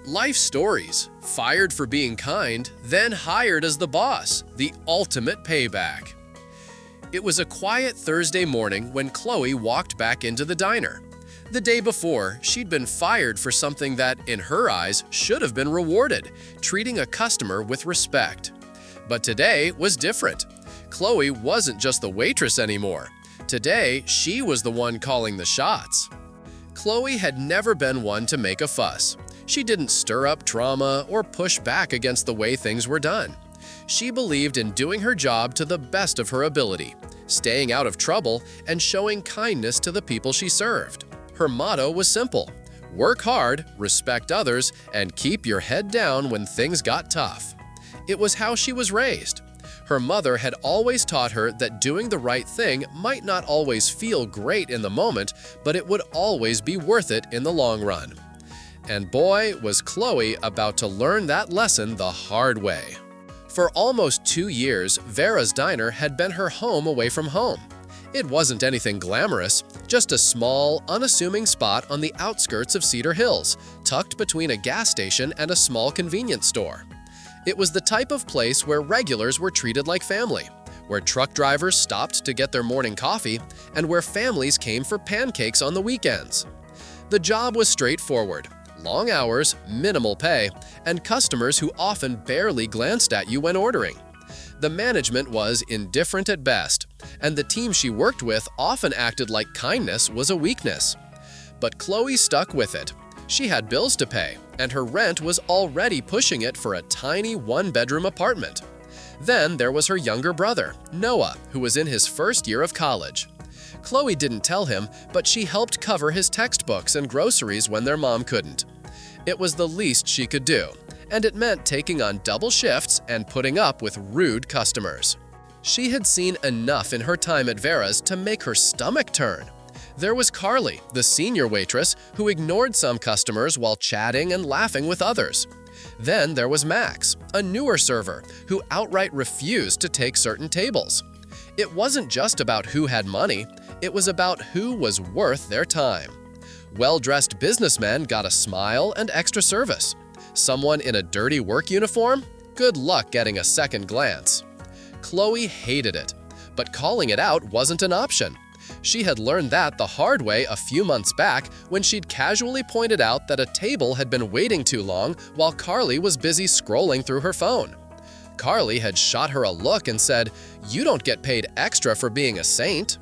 Life stories. Fired for being kind, then hired as the boss. The ultimate payback. It was a quiet Thursday morning when Chloe walked back into the diner. The day before, she'd been fired for something that, in her eyes, should have been rewarded, treating a customer with respect. But today was different. Chloe wasn't just the waitress anymore. Today, she was the one calling the shots. Chloe had never been one to make a fuss. She didn't stir up drama or push back against the way things were done. She believed in doing her job to the best of her ability, staying out of trouble, and showing kindness to the people she served. Her motto was simple: work hard, respect others, and keep your head down when things got tough. It was how she was raised. Her mother had always taught her that doing the right thing might not always feel great in the moment, but it would always be worth it in the long run. And boy, was Chloe about to learn that lesson the hard way. For almost 2 years, Vera's Diner had been her home away from home. It wasn't anything glamorous, just a small, unassuming spot on the outskirts of Cedar Hills, tucked between a gas station and a small convenience store. It was the type of place where regulars were treated like family, where truck drivers stopped to get their morning coffee, and where families came for pancakes on the weekends. The job was straightforward: long hours, minimal pay, and customers who often barely glanced at you when ordering. The management was indifferent at best, and the team she worked with often acted like kindness was a weakness. But Chloe stuck with it. She had bills to pay, and her rent was already pushing it for a tiny one-bedroom apartment. Then there was her younger brother, Noah, who was in his first year of college. Chloe didn't tell him, but she helped cover his textbooks and groceries when their mom couldn't. It was the least she could do, and it meant taking on double shifts and putting up with rude customers. She had seen enough in her time at Vera's to make her stomach turn. There was Carly, the senior waitress, who ignored some customers while chatting and laughing with others. Then there was Max, a newer server, who outright refused to take certain tables. It wasn't just about who had money, it was about who was worth their time. Well-dressed businessmen got a smile and extra service. Someone in a dirty work uniform? Good luck getting a second glance. Chloe hated it, but calling it out wasn't an option. She had learned that the hard way a few months back when she'd casually pointed out that a table had been waiting too long while Carly was busy scrolling through her phone. Carly had shot her a look and said, "You don't get paid extra for being a saint."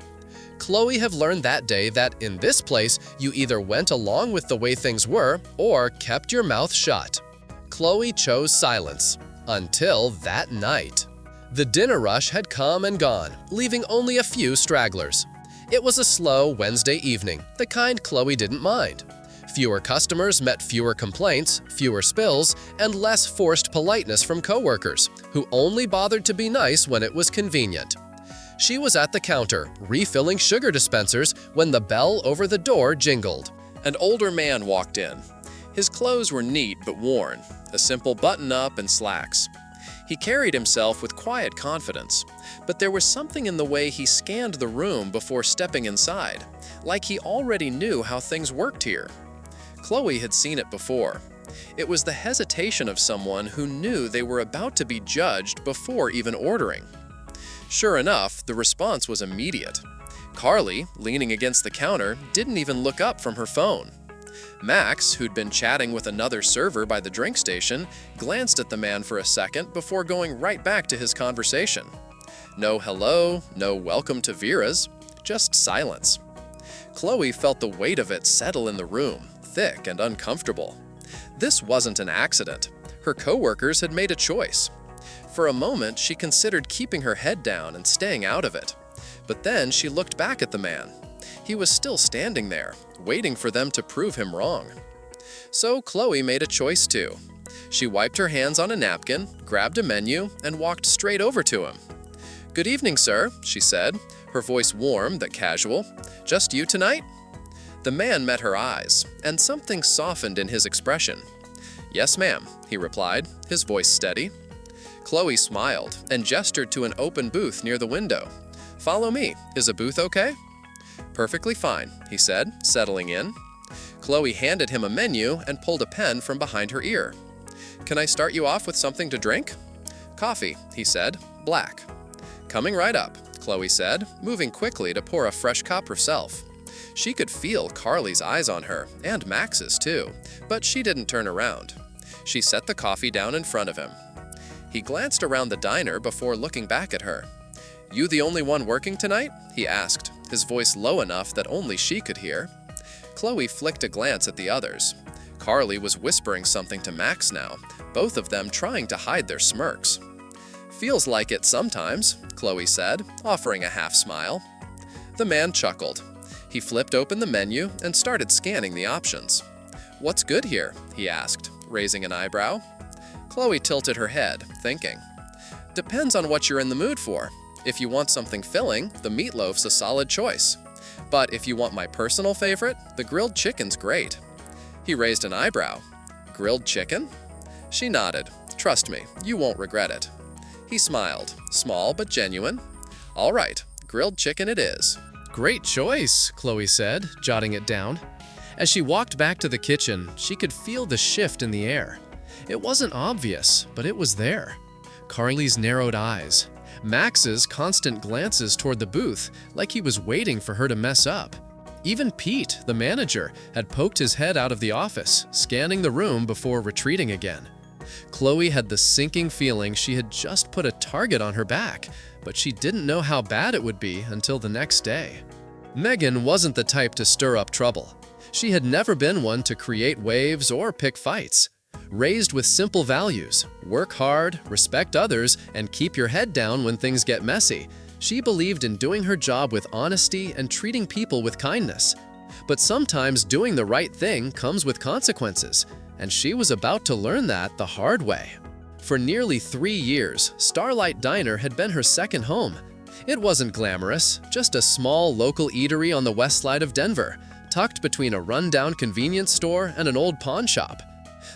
Chloe had learned that day that in this place, you either went along with the way things were or kept your mouth shut. Chloe chose silence until that night. The dinner rush had come and gone, leaving only a few stragglers. It was a slow Wednesday evening, the kind Chloe didn't mind. Fewer customers meant fewer complaints, fewer spills, and less forced politeness from coworkers, who only bothered to be nice when it was convenient. She was at the counter, refilling sugar dispensers, when the bell over the door jingled. An older man walked in. His clothes were neat but worn, a simple button-up and slacks. He carried himself with quiet confidence, but there was something in the way he scanned the room before stepping inside, like he already knew how things worked here. Chloe had seen it before. It was the hesitation of someone who knew they were about to be judged before even ordering. Sure enough, the response was immediate. Carly, leaning against the counter, didn't even look up from her phone. Max, who'd been chatting with another server by the drink station, glanced at the man for a second before going right back to his conversation. No hello, no welcome to Vera's, just silence. Chloe felt the weight of it settle in the room, thick and uncomfortable. This wasn't an accident. Her coworkers had made a choice. For a moment, she considered keeping her head down and staying out of it. But then she looked back at the man. He was still standing there, waiting for them to prove him wrong. So Chloe made a choice too. She wiped her hands on a napkin, grabbed a menu, and walked straight over to him. "Good evening, sir," she said, her voice warm but casual. "Just you tonight?" The man met her eyes, and something softened in his expression. "Yes, ma'am," he replied, his voice steady. Chloe smiled and gestured to an open booth near the window. "Follow me. Is a booth okay?" "Perfectly fine," he said, settling in. Chloe handed him a menu and pulled a pen from behind her ear. "Can I start you off with something to drink?" "Coffee," he said. "Black." "Coming right up," Chloe said, moving quickly to pour a fresh cup herself. She could feel Carly's eyes on her, and Max's too, but she didn't turn around. She set the coffee down in front of him. He glanced around the diner before looking back at her. "You the only one working tonight?" he asked, his voice low enough that only she could hear. Chloe flicked a glance at the others. Carly was whispering something to Max now, both of them trying to hide their smirks. "Feels like it sometimes," Chloe said, offering a half smile. The man chuckled. He flipped open the menu and started scanning the options. "What's good here?" he asked, raising an eyebrow. Chloe tilted her head, thinking. "Depends on what you're in the mood for. If you want something filling, the meatloaf's a solid choice. But if you want my personal favorite, the grilled chicken's great." He raised an eyebrow. "Grilled chicken?" She nodded. "Trust me, you won't regret it." He smiled, small but genuine. "All right, grilled chicken it is." "Great choice," Chloe said, jotting it down. As she walked back to the kitchen, she could feel the shift in the air. It wasn't obvious, but it was there. Carly's narrowed eyes, Max's constant glances toward the booth, like he was waiting for her to mess up. Even Pete, the manager, had poked his head out of the office, scanning the room before retreating again. Chloe had the sinking feeling she had just put a target on her back, but she didn't know how bad it would be until the next day. Megan wasn't the type to stir up trouble. She had never been one to create waves or pick fights. Raised with simple values, work hard, respect others, and keep your head down when things get messy, she believed in doing her job with honesty and treating people with kindness. But sometimes doing the right thing comes with consequences, and she was about to learn that the hard way. For nearly 3 years, Starlight Diner had been her second home. It wasn't glamorous, just a small local eatery on the west side of Denver, tucked between a rundown convenience store and an old pawn shop.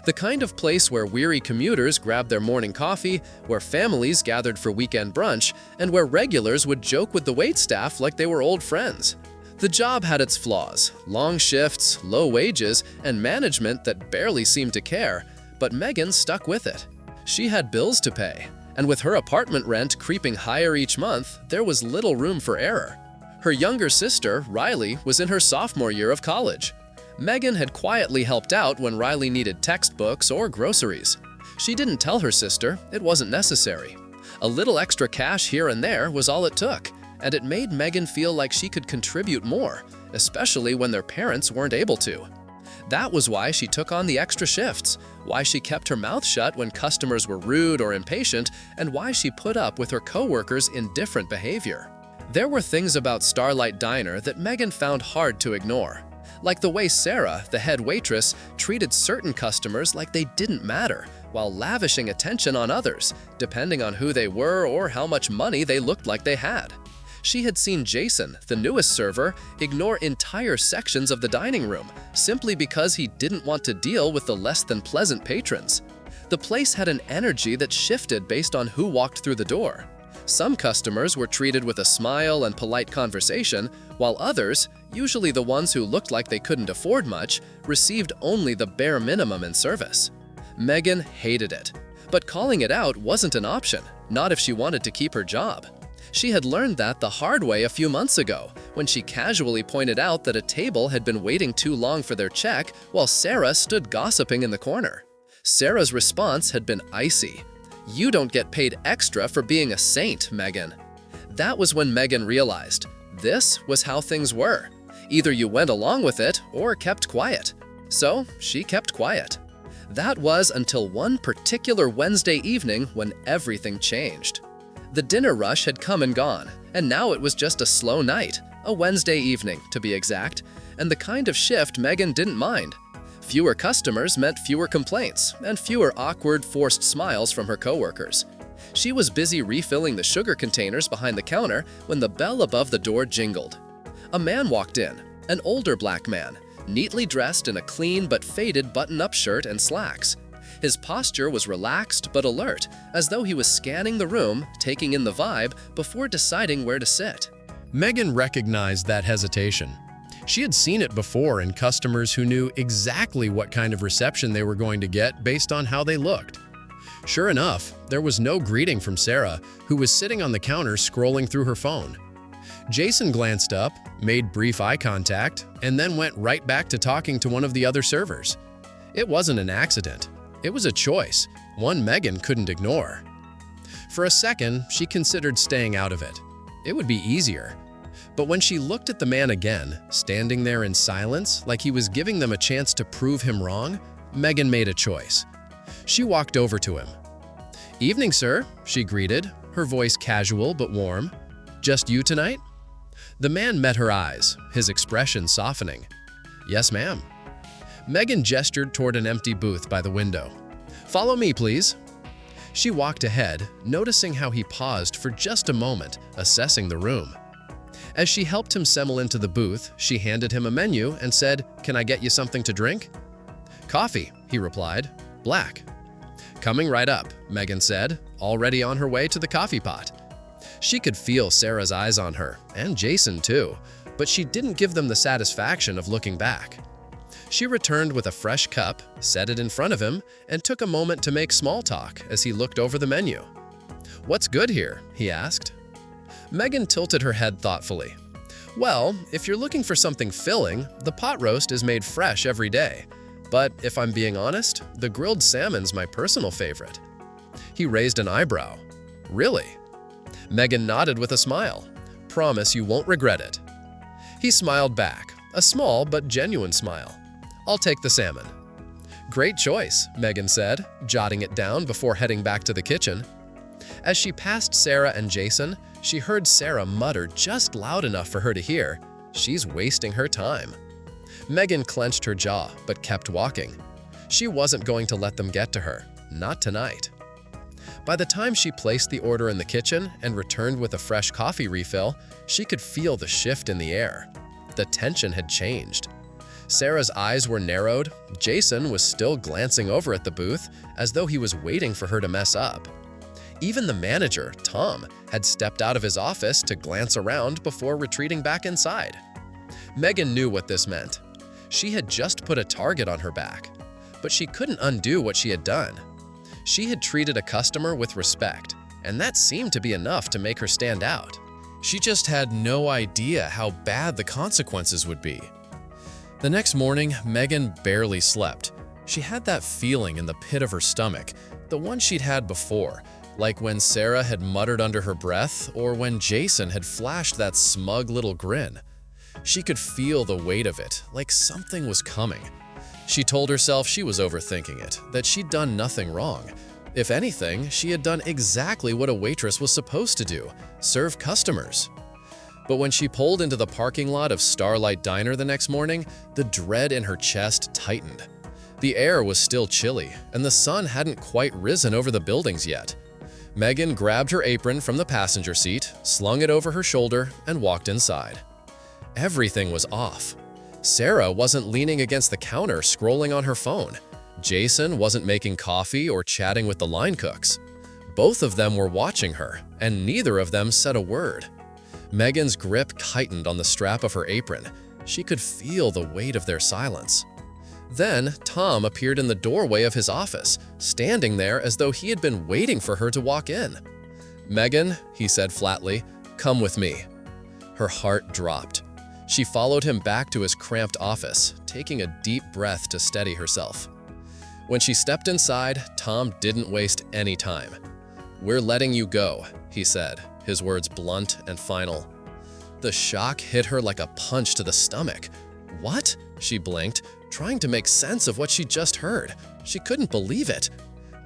The kind of place where weary commuters grabbed their morning coffee, where families gathered for weekend brunch, and where regulars would joke with the waitstaff like they were old friends. The job had its flaws, long shifts, low wages, and management that barely seemed to care, but Megan stuck with it. She had bills to pay, and with her apartment rent creeping higher each month, there was little room for error. Her younger sister, Riley, was in her sophomore year of college. Megan had quietly helped out when Riley needed textbooks or groceries. She didn't tell her sister, it wasn't necessary. A little extra cash here and there was all it took, and it made Megan feel like she could contribute more, especially when their parents weren't able to. That was why she took on the extra shifts, why she kept her mouth shut when customers were rude or impatient, and why she put up with her coworkers' indifferent behavior. There were things about Starlight Diner that Megan found hard to ignore. Like the way Sarah, the head waitress, treated certain customers like they didn't matter, while lavishing attention on others, depending on who they were or how much money they looked like they had. She had seen Jason, the newest server, ignore entire sections of the dining room, simply because he didn't want to deal with the less than pleasant patrons. The place had an energy that shifted based on who walked through the door. Some customers were treated with a smile and polite conversation, while others, usually the ones who looked like they couldn't afford much, received only the bare minimum in service. Megan hated it, but calling it out wasn't an option, not if she wanted to keep her job. She had learned that the hard way a few months ago, when she casually pointed out that a table had been waiting too long for their check while Sarah stood gossiping in the corner. Sarah's response had been icy. "You don't get paid extra for being a saint, Megan." That was when Megan realized this was how things were. Either you went along with it or kept quiet. So she kept quiet. That was until one particular Wednesday evening when everything changed. The dinner rush had come and gone, and now it was just a slow night, a Wednesday evening to be exact, and the kind of shift Megan didn't mind. Fewer customers meant fewer complaints and fewer awkward, forced smiles from her coworkers. She was busy refilling the sugar containers behind the counter when the bell above the door jingled. A man walked in, an older black man, neatly dressed in a clean but faded button-up shirt and slacks. His posture was relaxed but alert, as though he was scanning the room, taking in the vibe, before deciding where to sit. Megan recognized that hesitation. She had seen it before in customers who knew exactly what kind of reception they were going to get based on how they looked. Sure enough, there was no greeting from Sarah, who was sitting on the counter scrolling through her phone. Jason glanced up, made brief eye contact, and then went right back to talking to one of the other servers. It wasn't an accident. It was a choice, one Megan couldn't ignore. For a second, she considered staying out of it. It would be easier. But when she looked at the man again, standing there in silence like he was giving them a chance to prove him wrong, Megan made a choice. She walked over to him. "Evening, sir," she greeted, her voice casual but warm. "Just you tonight?" The man met her eyes, his expression softening. "Yes, ma'am." Megan gestured toward an empty booth by the window. "Follow me, please." She walked ahead, noticing how he paused for just a moment, assessing the room. As she helped him settle into the booth, she handed him a menu and said, "Can I get you something to drink?" "Coffee," he replied. "Black." "Coming right up," Megan said, already on her way to the coffee pot. She could feel Sarah's eyes on her, and Jason too, but she didn't give them the satisfaction of looking back. She returned with a fresh cup, set it in front of him, and took a moment to make small talk as he looked over the menu. "What's good here?" he asked. Megan tilted her head thoughtfully. "Well, if you're looking for something filling, the pot roast is made fresh every day. But if I'm being honest, the grilled salmon's my personal favorite." He raised an eyebrow. "Really?" Megan nodded with a smile. "Promise you won't regret it." He smiled back, a small but genuine smile. "I'll take the salmon." "Great choice," Megan said, jotting it down before heading back to the kitchen. As she passed Sarah and Jason, she heard Sarah mutter just loud enough for her to hear, "She's wasting her time." Megan clenched her jaw, but kept walking. She wasn't going to let them get to her, not tonight. By the time she placed the order in the kitchen and returned with a fresh coffee refill, she could feel the shift in the air. The tension had changed. Sarah's eyes were narrowed. Jason was still glancing over at the booth, as though he was waiting for her to mess up. Even the manager, Tom, had stepped out of his office to glance around before retreating back inside. Megan knew what this meant. She had just put a target on her back, but she couldn't undo what she had done. She had treated a customer with respect, and that seemed to be enough to make her stand out. She just had no idea how bad the consequences would be. The next morning, Megan barely slept. She had that feeling in the pit of her stomach, the one she'd had before, like when Sarah had muttered under her breath or when Jason had flashed that smug little grin. She could feel the weight of it, like something was coming. She told herself she was overthinking it, that she'd done nothing wrong. If anything, she had done exactly what a waitress was supposed to do, serve customers. But when she pulled into the parking lot of Starlight Diner the next morning, the dread in her chest tightened. The air was still chilly, and the sun hadn't quite risen over the buildings yet. Megan grabbed her apron from the passenger seat, slung it over her shoulder, and walked inside. Everything was off. Sarah wasn't leaning against the counter scrolling on her phone. Jason wasn't making coffee or chatting with the line cooks. Both of them were watching her, and neither of them said a word. Megan's grip tightened on the strap of her apron. She could feel the weight of their silence. Then, Tom appeared in the doorway of his office, standing there as though he had been waiting for her to walk in. "Megan," he said flatly, "come with me." Her heart dropped. She followed him back to his cramped office, taking a deep breath to steady herself. When she stepped inside, Tom didn't waste any time. "We're letting you go," he said, his words blunt and final. The shock hit her like a punch to the stomach. "What?" she blinked, trying to make sense of what she'd just heard. She couldn't believe it.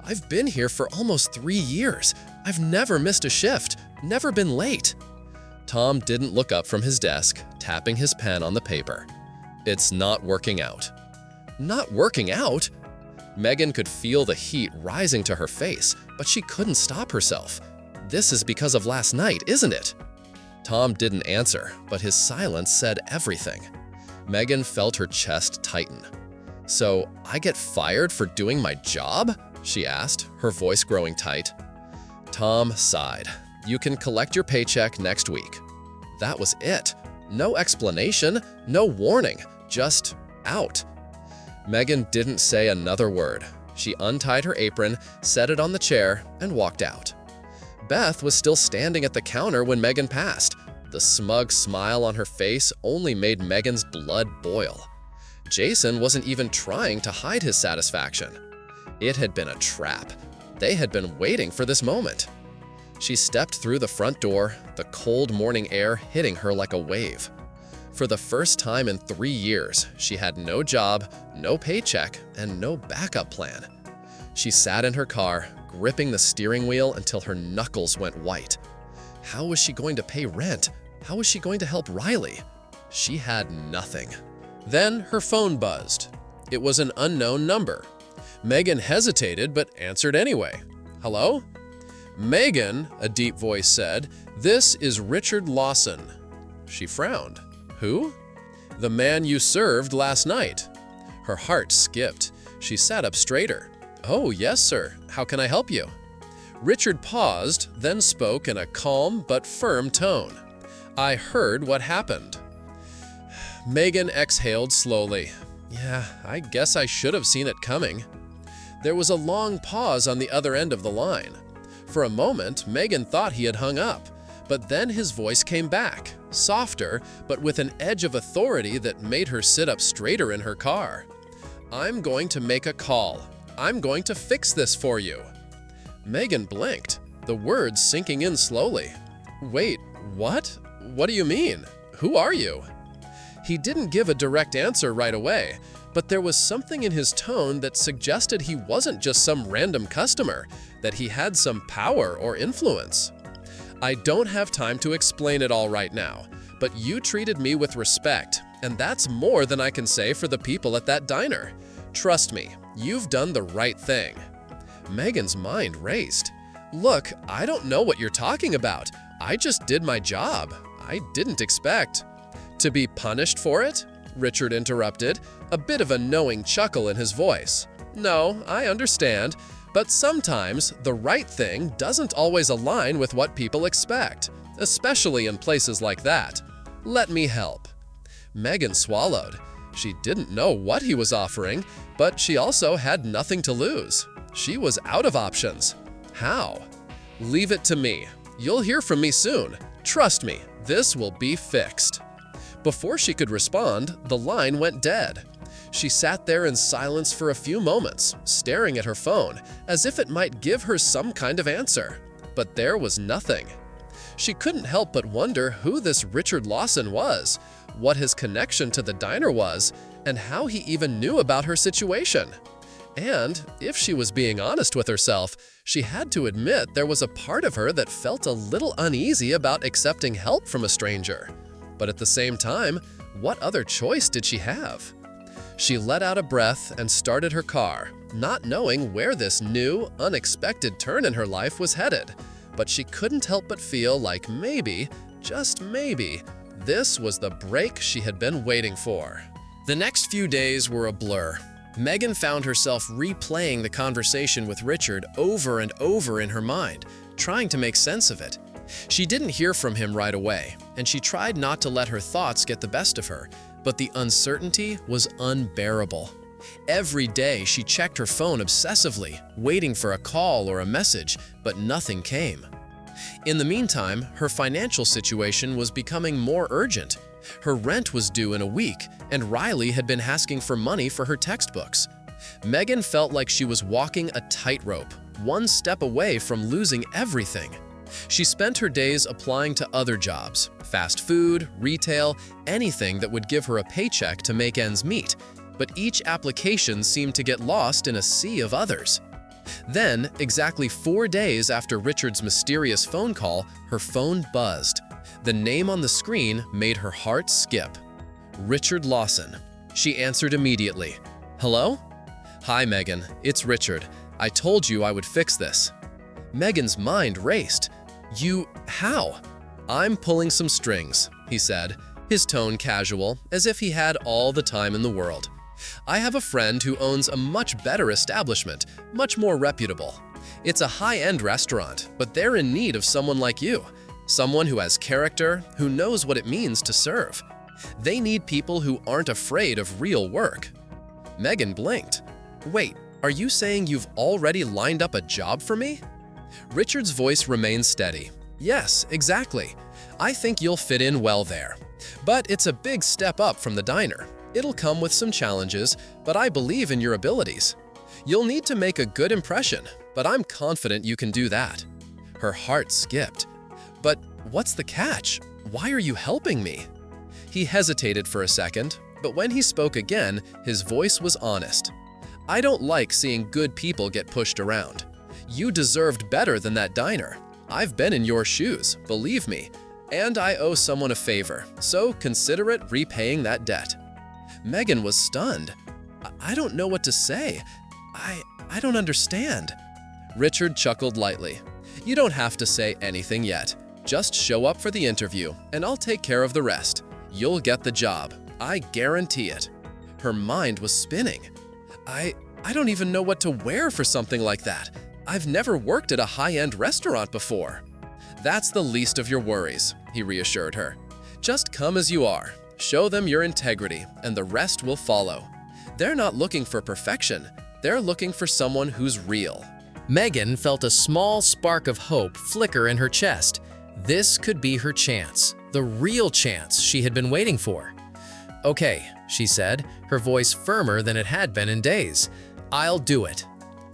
"I've been here for almost 3 years. I've never missed a shift, never been late." Tom didn't look up from his desk, tapping his pen on the paper. "It's not working out." "Not working out?" Megan could feel the heat rising to her face, but she couldn't stop herself. "This is because of last night, isn't it?" Tom didn't answer, but his silence said everything. Megan felt her chest tighten. "So, I get fired for doing my job?" she asked, her voice growing tight. Tom sighed. "You can collect your paycheck next week." That was it. No explanation, no warning, just out. Megan didn't say another word. She untied her apron, set it on the chair, and walked out. Beth was still standing at the counter when Megan passed. The smug smile on her face only made Megan's blood boil. Jason wasn't even trying to hide his satisfaction. It had been a trap. They had been waiting for this moment. She stepped through the front door, the cold morning air hitting her like a wave. For the first time in 3 years, she had no job, no paycheck, and no backup plan. She sat in her car, gripping the steering wheel until her knuckles went white. How was she going to pay rent? How was she going to help Riley? She had nothing. Then her phone buzzed. It was an unknown number. Megan hesitated but answered anyway. "Hello?" "Megan," a deep voice said, "this is Richard Lawson." She frowned. "Who?" "The man you served last night." Her heart skipped. She sat up straighter. "Oh, yes, sir. How can I help you?" Richard paused, then spoke in a calm but firm tone. "I heard what happened." Megan exhaled slowly. "Yeah, I guess I should have seen it coming." There was a long pause on the other end of the line. For a moment, Megan thought he had hung up, but then his voice came back, softer, but with an edge of authority that made her sit up straighter in her car. "I'm going to make a call. I'm going to fix this for you." Megan blinked, the words sinking in slowly. "Wait, what? What do you mean? Who are you?" He didn't give a direct answer right away, but there was something in his tone that suggested he wasn't just some random customer, that he had some power or influence. "I don't have time to explain it all right now, but you treated me with respect, and that's more than I can say for the people at that diner. Trust me, you've done the right thing." Megan's mind raced. "Look, I don't know what you're talking about. I just did my job. I didn't expect." "To be punished for it?" Richard interrupted, a bit of a knowing chuckle in his voice. "No, I understand, but sometimes the right thing doesn't always align with what people expect, especially in places like that. Let me help." Megan swallowed. She didn't know what he was offering, but she also had nothing to lose. She was out of options. How? "Leave it to me. You'll hear from me soon. Trust me, this will be fixed." Before she could respond, the line went dead. She sat there in silence for a few moments, staring at her phone, as if it might give her some kind of answer. But there was nothing. She couldn't help but wonder who this Richard Lawson was, what his connection to the diner was, and how he even knew about her situation. And, if she was being honest with herself, she had to admit there was a part of her that felt a little uneasy about accepting help from a stranger. But at the same time, what other choice did she have? She let out a breath and started her car, not knowing where this new, unexpected turn in her life was headed. But she couldn't help but feel like maybe, just maybe, this was the break she had been waiting for. The next few days were a blur. Megan found herself replaying the conversation with Richard over and over in her mind, trying to make sense of it. She didn't hear from him right away, and she tried not to let her thoughts get the best of her, but the uncertainty was unbearable. Every day she checked her phone obsessively, waiting for a call or a message, but nothing came. In the meantime, her financial situation was becoming more urgent. Her rent was due in a week, and Riley had been asking for money for her textbooks. Megan felt like she was walking a tightrope, one step away from losing everything. She spent her days applying to other jobs, fast food, retail, anything that would give her a paycheck to make ends meet, but each application seemed to get lost in a sea of others. Then, exactly 4 days after Richard's mysterious phone call, her phone buzzed. The name on the screen made her heart skip. Richard Lawson. She answered immediately. "Hello?" "Hi, Megan. It's Richard. I told you I would fix this." Megan's mind raced. How?" "I'm pulling some strings," he said, his tone casual, as if he had all the time in the world. "I have a friend who owns a much better establishment, much more reputable. It's a high-end restaurant, but they're in need of someone like you. someone who has character, who knows what it means to serve. They need people who aren't afraid of real work. Megan blinked. Wait, are you saying you've already lined up a job for me? Richard's voice remained steady. Yes, exactly. I think you'll fit in well there. But it's a big step up from the diner. It'll come with some challenges, but I believe in your abilities. You'll need to make a good impression, but I'm confident you can do that. Her heart skipped. But what's the catch? Why are you helping me? He hesitated for a second, but when he spoke again, his voice was honest. I don't like seeing good people get pushed around. You deserved better than that diner. I've been in your shoes, believe me, and I owe someone a favor, so consider it repaying that debt. Megan was stunned. I don't know what to say. I don't understand. Richard chuckled lightly. You don't have to say anything yet. Just show up for the interview, and I'll take care of the rest. You'll get the job. I guarantee it. Her mind was spinning. I don't even know what to wear for something like that. I've never worked at a high-end restaurant before. That's the least of your worries, he reassured her. Just come as you are. Show them your integrity, and the rest will follow. They're not looking for perfection. They're looking for someone who's real. Megan felt a small spark of hope flicker in her chest. This could be her chance, the real chance she had been waiting for. Okay, she said, her voice firmer than it had been in days. I'll do it.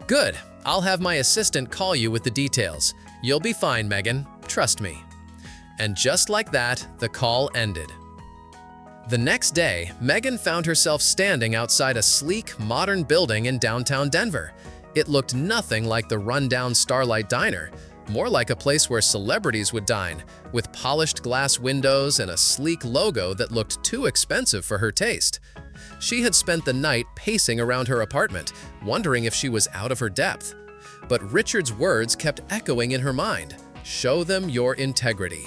Good, I'll have my assistant call you with the details. You'll be fine, Megan, trust me. And just like that, the call ended. The next day, Megan found herself standing outside a sleek, modern building in downtown Denver. It looked nothing like the rundown Starlight Diner, more like a place where celebrities would dine, with polished glass windows and a sleek logo that looked too expensive for her taste. She had spent the night pacing around her apartment, wondering if she was out of her depth. But Richard's words kept echoing in her mind. Show them your integrity.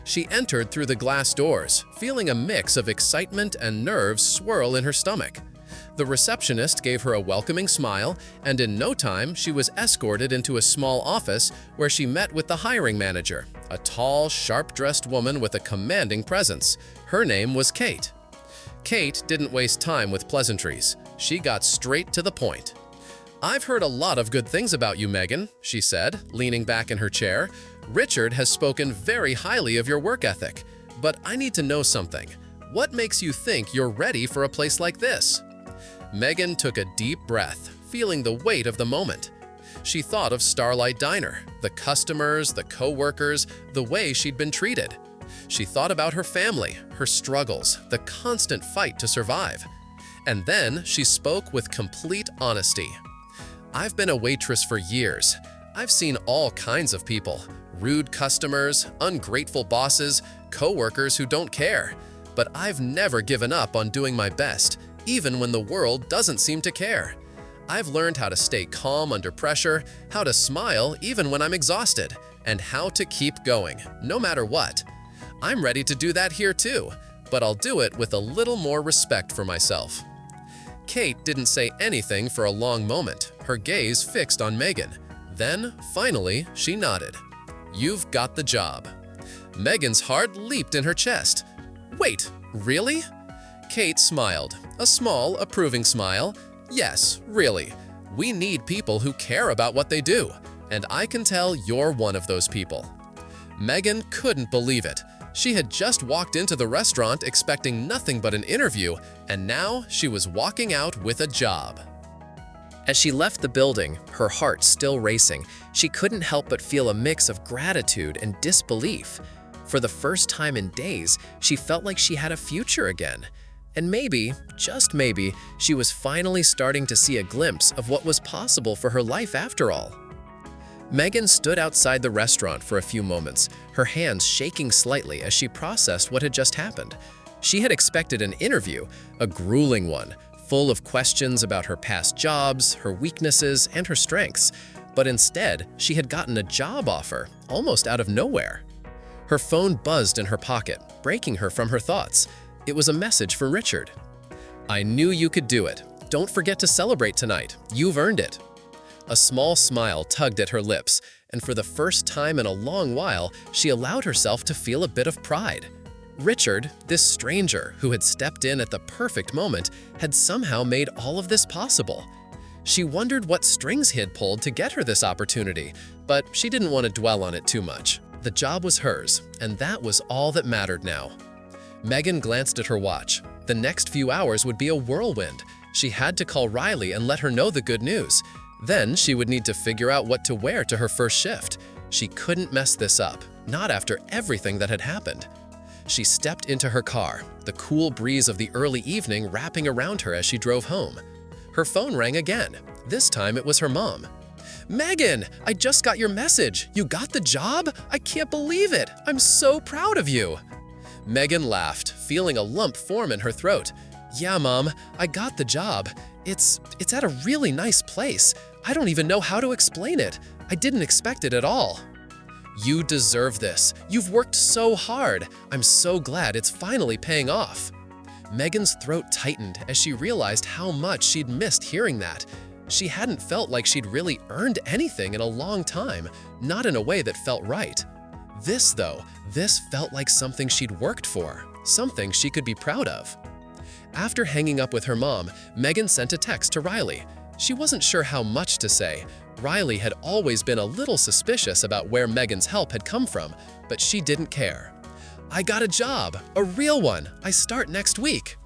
She entered through the glass doors, feeling a mix of excitement and nerves swirl in her stomach. The receptionist gave her a welcoming smile, and in no time, she was escorted into a small office where she met with the hiring manager, a tall, sharp-dressed woman with a commanding presence. Her name was Kate. Kate didn't waste time with pleasantries. She got straight to the point. I've heard a lot of good things about you, Megan, she said, leaning back in her chair. Richard has spoken very highly of your work ethic, but I need to know something. What makes you think you're ready for a place like this? Megan took a deep breath, feeling the weight of the moment. She thought of Starlight Diner, the customers, the co-workers, the way she'd been treated. She thought about her family, her struggles, the constant fight to survive. And then she spoke with complete honesty. I've been a waitress for years. I've seen all kinds of people. Rude customers, ungrateful bosses, co-workers who don't care. But I've never given up on doing my best, even when the world doesn't seem to care. I've learned how to stay calm under pressure, how to smile even when I'm exhausted, and how to keep going, no matter what. I'm ready to do that here too, but I'll do it with a little more respect for myself. Kate didn't say anything for a long moment, her gaze fixed on Megan. Then, finally, she nodded. You've got the job. Megan's heart leaped in her chest. Wait, really? Kate smiled, a small, approving smile. Yes, really. We need people who care about what they do, and I can tell you're one of those people. Megan couldn't believe it. She had just walked into the restaurant expecting nothing but an interview, and now she was walking out with a job. As she left the building, her heart still racing, she couldn't help but feel a mix of gratitude and disbelief. For the first time in days, she felt like she had a future again. And maybe, just maybe, she was finally starting to see a glimpse of what was possible for her life after all. Megan stood outside the restaurant for a few moments, her hands shaking slightly as she processed what had just happened. She had expected an interview, a grueling one, full of questions about her past jobs, her weaknesses, and her strengths. But instead, she had gotten a job offer, almost out of nowhere. Her phone buzzed in her pocket, breaking her from her thoughts. It was a message from Richard. I knew you could do it. Don't forget to celebrate tonight. You've earned it. A small smile tugged at her lips, and for the first time in a long while, she allowed herself to feel a bit of pride. Richard, this stranger who had stepped in at the perfect moment, had somehow made all of this possible. She wondered what strings he had pulled to get her this opportunity, but she didn't want to dwell on it too much. The job was hers, and that was all that mattered now. Megan glanced at her watch. The next few hours would be a whirlwind. She had to call Riley and let her know the good news. Then she would need to figure out what to wear to her first shift. She couldn't mess this up, not after everything that had happened. She stepped into her car, the cool breeze of the early evening wrapping around her as she drove home. Her phone rang again. This time it was her mom. "Megan, I just got your message. You got the job? I can't believe it. I'm so proud of you." Megan laughed, feeling a lump form in her throat. "Yeah, Mom, I got the job. It's at a really nice place. I don't even know how to explain it. I didn't expect it at all." "You deserve this. You've worked so hard. I'm so glad it's finally paying off." Megan's throat tightened as she realized how much she'd missed hearing that. She hadn't felt like she'd really earned anything in a long time, not in a way that felt right. This felt like something she'd worked for, something she could be proud of. After hanging up with her mom, Megan sent a text to Riley. She wasn't sure how much to say. Riley had always been a little suspicious about where Megan's help had come from, but she didn't care. "I got a job, a real one. I start next week."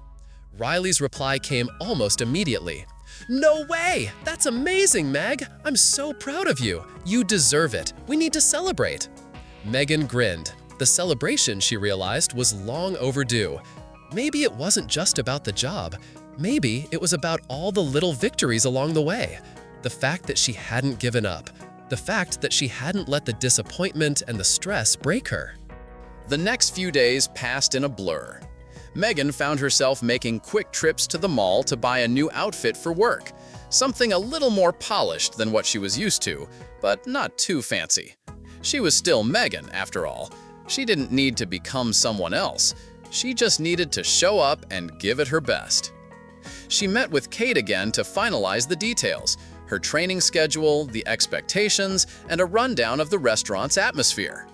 Riley's reply came almost immediately. "No way! That's amazing, Meg! I'm so proud of you. You deserve it. We need to celebrate." Megan grinned. The celebration, she realized, was long overdue. Maybe it wasn't just about the job. Maybe it was about all the little victories along the way. The fact that she hadn't given up. The fact that she hadn't let the disappointment and the stress break her. The next few days passed in a blur. Megan found herself making quick trips to the mall to buy a new outfit for work, something a little more polished than what she was used to, but not too fancy. She was still Megan, after all. She didn't need to become someone else. She just needed to show up and give it her best. She met with Kate again to finalize the details, her training schedule, the expectations, and a rundown of the restaurant's atmosphere.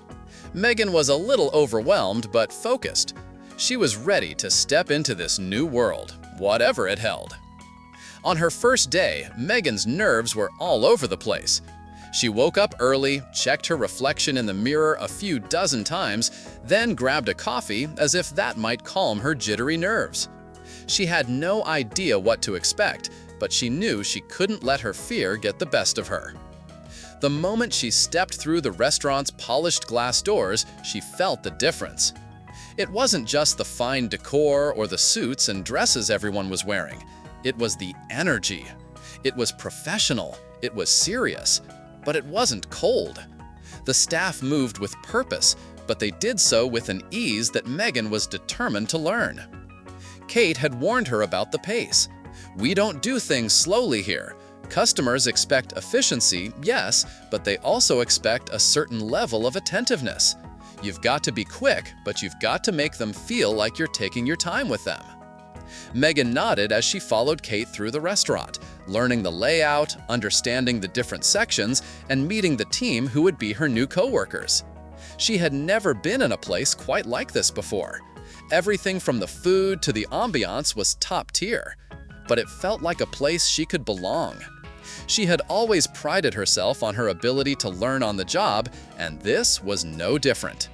Megan was a little overwhelmed but focused. She was ready to step into this new world, whatever it held. On her first day, Megan's nerves were all over the place. She woke up early, checked her reflection in the mirror a few dozen times, then grabbed a coffee as if that might calm her jittery nerves. She had no idea what to expect, but she knew she couldn't let her fear get the best of her. The moment she stepped through the restaurant's polished glass doors, she felt the difference. It wasn't just the fine decor or the suits and dresses everyone was wearing. It was the energy. It was professional. It was serious. But it wasn't cold. The staff moved with purpose, but they did so with an ease that Megan was determined to learn. Kate had warned her about the pace. "We don't do things slowly here. Customers expect efficiency, yes, but they also expect a certain level of attentiveness. You've got to be quick, but you've got to make them feel like you're taking your time with them." Megan nodded as she followed Kate through the restaurant, learning the layout, understanding the different sections, and meeting the team who would be her new coworkers. She had never been in a place quite like this before. Everything from the food to the ambiance was top tier, but it felt like a place she could belong. She had always prided herself on her ability to learn on the job, and this was no different.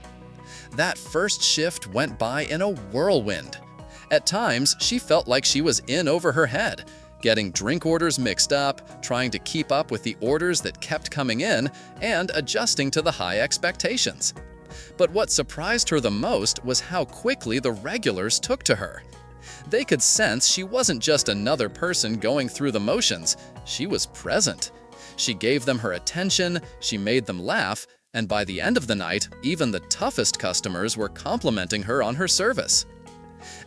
That first shift went by in a whirlwind. At times, she felt like she was in over her head, getting drink orders mixed up, trying to keep up with the orders that kept coming in, and adjusting to the high expectations. But what surprised her the most was how quickly the regulars took to her. They could sense she wasn't just another person going through the motions, she was present. She gave them her attention, she made them laugh, and by the end of the night, even the toughest customers were complimenting her on her service.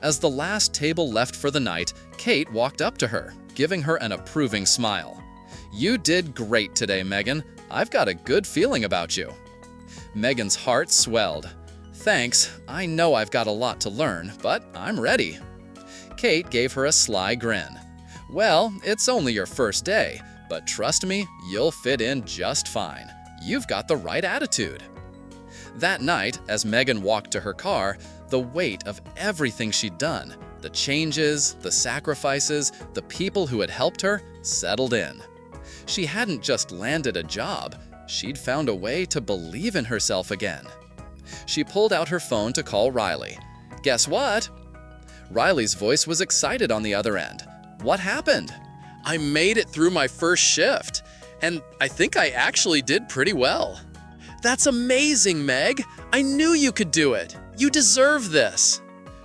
As the last table left for the night, Kate walked up to her, giving her an approving smile. "You did great today, Megan. I've got a good feeling about you." Megan's heart swelled. "Thanks. I know I've got a lot to learn, but I'm ready." Kate gave her a sly grin. "Well, it's only your first day, But trust me, you'll fit in just fine. You've got the right attitude. That night, as Megan walked to her car, the weight of everything she'd done, the changes, the sacrifices, the people who had helped her, settled in. She hadn't just landed a job, she'd found a way to believe in herself again. She pulled out her phone to call Riley. Guess what? Riley's voice was excited on the other end. What happened? I made it through my first shift, and I think I actually did pretty well. That's amazing, Meg! I knew you could do it! You deserve this!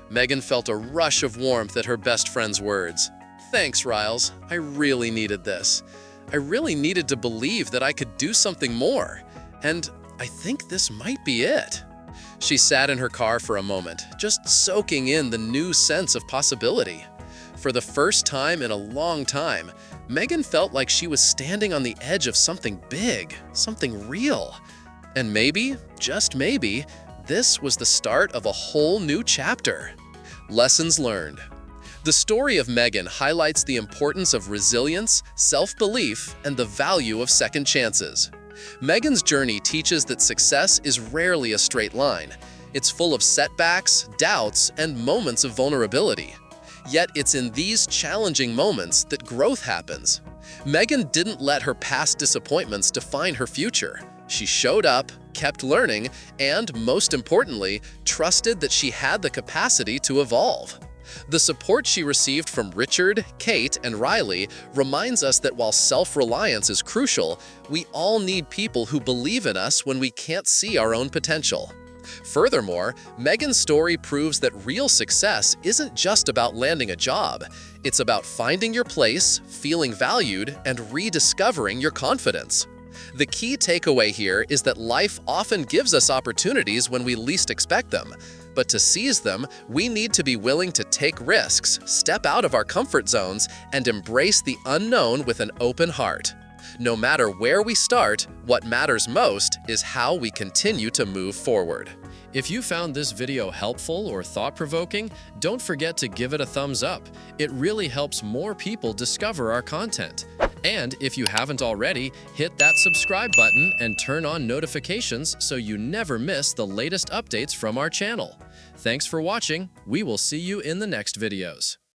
Megan felt a rush of warmth at her best friend's words. Thanks, Riles. I really needed this. I really needed to believe that I could do something more, and I think this might be it. She sat in her car for a moment, just soaking in the new sense of possibility. For the first time in a long time, Megan felt like she was standing on the edge of something big, something real. And maybe, just maybe, this was the start of a whole new chapter. Lessons learned. The story of Megan highlights the importance of resilience, self-belief, and the value of second chances. Megan's journey teaches that success is rarely a straight line. It's full of setbacks, doubts, and moments of vulnerability. Yet it's in these challenging moments that growth happens. Megan didn't let her past disappointments define her future. She showed up, kept learning, and, most importantly, trusted that she had the capacity to evolve. The support she received from Richard, Kate, and Riley reminds us that while self-reliance is crucial, we all need people who believe in us when we can't see our own potential. Furthermore, Megan's story proves that real success isn't just about landing a job. It's about finding your place, feeling valued, and rediscovering your confidence. The key takeaway here is that life often gives us opportunities when we least expect them. But to seize them, we need to be willing to take risks, step out of our comfort zones, and embrace the unknown with an open heart. No matter where we start, what matters most is how we continue to move forward. If you found this video helpful or thought-provoking, don't forget to give it a thumbs up. It really helps more people discover our content. And if you haven't already, hit that subscribe button and turn on notifications so you never miss the latest updates from our channel. Thanks for watching. We will see you in the next videos.